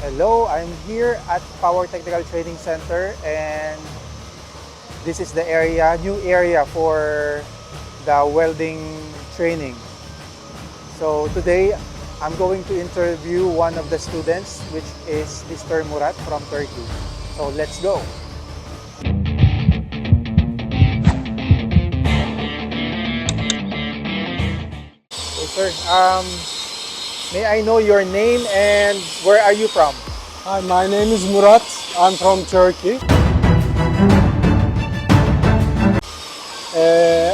Hello, I'm here at Power Technical Training Center, and this is the new area for the welding training. So today I'm going to interview one of the students, which is Mr. Murat from Turkey. So let's go. Okay, sir. May I know your name and where are you from? Hi, my name is Murat. I'm from Turkey.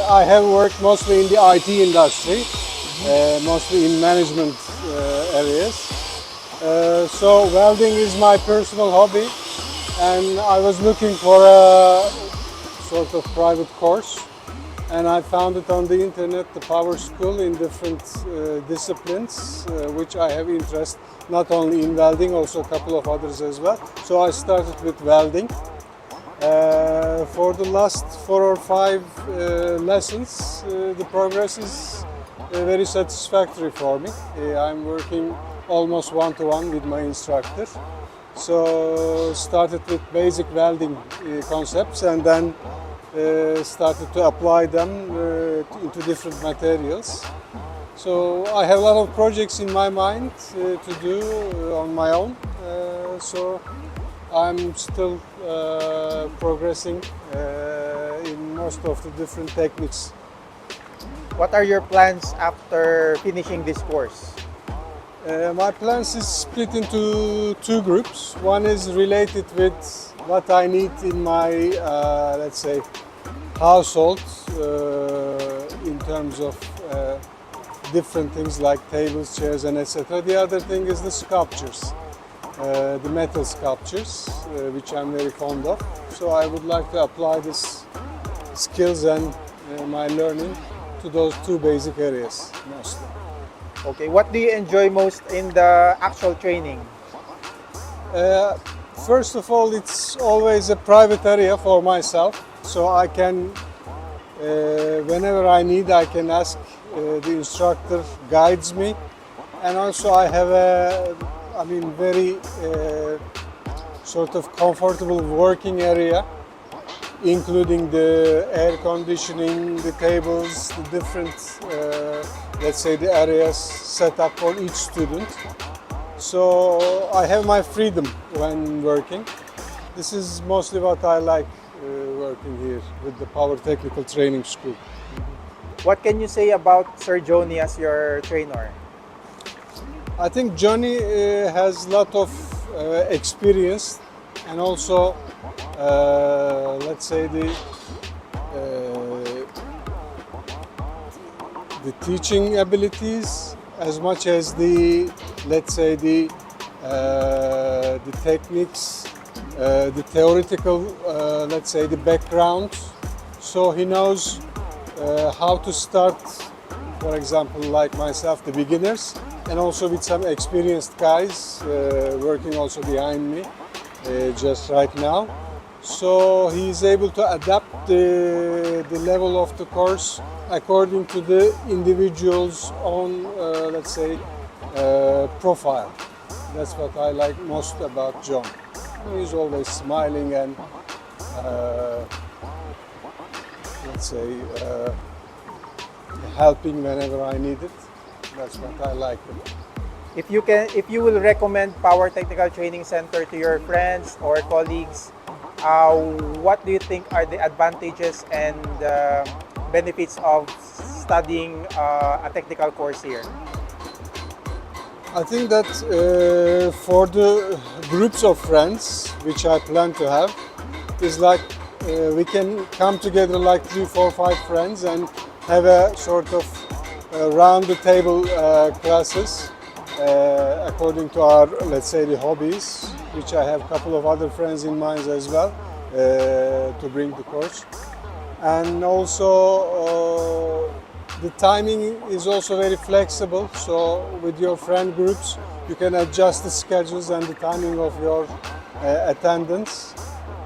I have worked mostly in the IT industry, mostly in management areas. So welding is my personal hobby, and I was looking for a sort of private course, and I found it on the internet, the Power School in different disciplines, which I have interest not only in welding, also a couple of others as well. So I started with welding. For the last 4 or 5 lessons, the progress is very satisfactory for me. I'm working almost one-to-one with my instructor. So started with basic welding concepts, and then started to apply them into different materials. So I have a lot of projects in my mind to do on my own. So I'm still progressing in most of the different techniques. What are your plans after finishing this course? My plans is split into 2 groups. One is related with what I need in my, let's say, household in terms of different things like tables, chairs, and etc. The other thing is the sculptures, the metal sculptures, which I'm very fond of. So I would like to apply these skills and my learning to those 2 basic areas mostly. Okay, what do you enjoy most in the actual training? First of all, it's always a private area for myself, so I can, whenever I need, I can ask the instructor guides me, and also I have a, very sort of comfortable working area, including the air conditioning, the tables, the different, let's say, the areas set up for each student. So I have my freedom when working. This is mostly what I like working here with the Power Technical Training School. What can you say about Sir Joni as your trainer? I think Johnny has a lot of experience, and also let's say the teaching abilities, as much as the, let's say, the techniques, the theoretical, let's say, the background. So he knows how to start, for example, like myself, the beginners, and also with some experienced guys working also behind me just right now. So he is able to adapt the level of the course according to the individual's own, let's say, profile. That's what I like most about John. He's always smiling and, let's say, helping whenever I need it. That's what I like. If you will recommend Power Technical Training Center to your friends or colleagues, what do you think are the advantages and benefits of studying a technical course here? I think that for the groups of friends which I plan to have, is like we can come together like 3, 4, 5 friends and have a sort of round the table classes according to our, let's say, the hobbies, which I have a couple of other friends in mind as well to bring the course. And also the timing is also very flexible, so with your friend groups you can adjust the schedules and the timing of your attendance,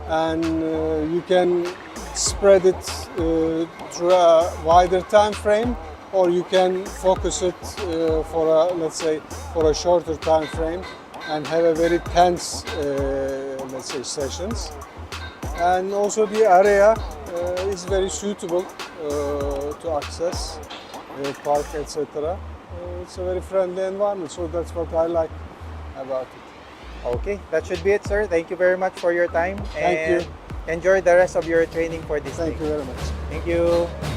and you can spread it through a wider time frame, or you can focus it for a, let's say, for a shorter time frame and have a very tense, let's say, sessions. And also the area is very suitable to access, park, etc. It's a very friendly environment, so that's what I like about it. Okay, that should be it, sir. Thank you very much for your time. Thank you. Enjoy the rest of your training for this Thank day. you very much. Thank you.